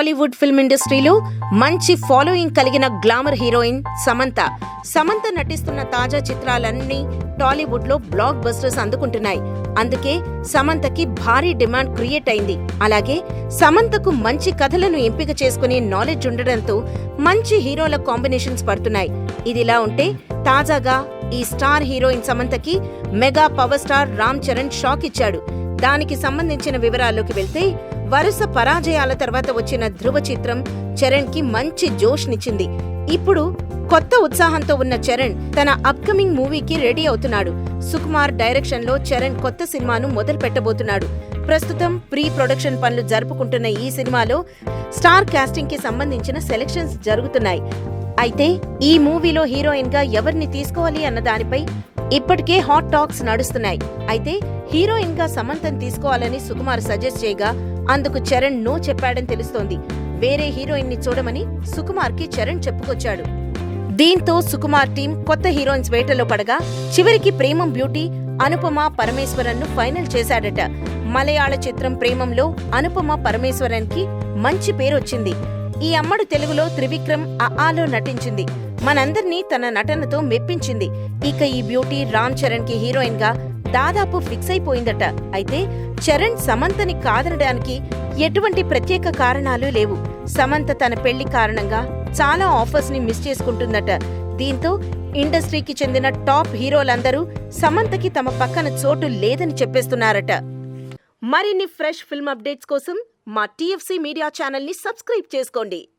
Tollywood film ఇండస్ట్రీలో మంచి following కలిగిన గ్లామర్ హీరోయిన్ సమంత. సమంత నటిస్తున్న తాజా చిత్రాలన్నీ టాలీవుడ్ లో బ్లాక్ బస్టర్స్ అందుకుంటున్నాయి. అందుకే సమంతకి భారీ డిమాండ్ క్రియేట్ అయింది. అలాగే సమంతకు మంచి కథలను ఎంపిక చేసుకునే నాలెడ్జ్ ఉండడంతో మంచి హీరోల కాంబినేషన్స్ పడుతున్నాయి. ఇదిలా ఉంటే తాజాగా ఈ స్టార్ హీరోయిన్ సమంతకి mega power star Ram Charan shock ఇచ్చాడు. దానికి సంబంధించిన వివరాల్లోకి వెళ్తే, వరుస పరాజయాల తర్వాత వచ్చిన ధృవ చిత్రం చరణ్ కి మంచి జోష్ నిచ్చింది. ఇప్పుడు కొత్త ఉత్సాహంతో ఉన్న చరణ్ తన అప్కమింగ్ మూవీకి రెడీ అవుతున్నాడు. సుకుమార్ డైరెక్షన్ లో చరణ్ కొత్త సినిమాను మొదలు పెట్టబోతున్నాడు. ప్రస్తుతం ప్రీ ప్రొడక్షన్ పనులు జరుపుకుంటున్న ఈ సినిమాలో స్టార్ కాస్టింగ్ కి సంబంధించిన సెలక్షన్స్ జరుగుతున్నాయి. అయితే ఈ మూవీలో హీరోయిన్ గా ఎవరిని తీసుకోవాలి అన్న దానిపై ఇప్పటికే హాట్ టాక్స్ నడుస్తున్నాయి. అయితే హీరోయిన్ గా సమంతను తీసుకోవాలని సుకుమార్ సజెస్ట్ చేయగా అందుకు చరణ్ నో చెప్పాడని తెలుస్తోంది. వేరే హీరోయిన్ ని చూడమని సుకుమార్ కి చరణ్ చెప్పుకొచ్చాడు. దీంతో సుకుమార్ టీం కొత్త హీరోయిన్స్ వేటలో పడగా చివరికి ప్రేమం బ్యూటీ అనుపమ పరమేశ్వరన్ ను ఫైనల్ చేశాడట. మలయాళ చిత్రం ప్రేమంలో అనుపమ పరమేశ్వరన్ కి మంచి పేరొచ్చింది. ఈ అమ్మడు తెలుగులో త్రివిక్రమ్ ఆలో నటించింది. మనందర్నీ తన నటనతో మెప్పించింది. ఇక ఈ బ్యూటీ రామ్ చరణ్ కి హీరోయిన్ గా దాదాపు ఫిక్స్ అయిపోయిందట. అయితే చరణ్ సమంతని కాదనడానికి ఎటువంటి ప్రత్యేక కారణాలు లేవు. సమంత తన పెళ్లి కారణంగా చాలా ఆఫర్స్ ని మిస్ చేసుకుంటుందట. దీంతో ఇండస్ట్రీకి చెందిన టాప్ హీరోలందరూ సమంతకి తమ పక్కన చోటు లేదని చెప్పేస్తున్నారట. మరిన్ని ఫ్రెష్ ఫిల్మ్ అప్డేట్స్ కోసం మా TFC మీడియా ఛానల్ ని సబ్స్క్రైబ్ చేసుకోండి.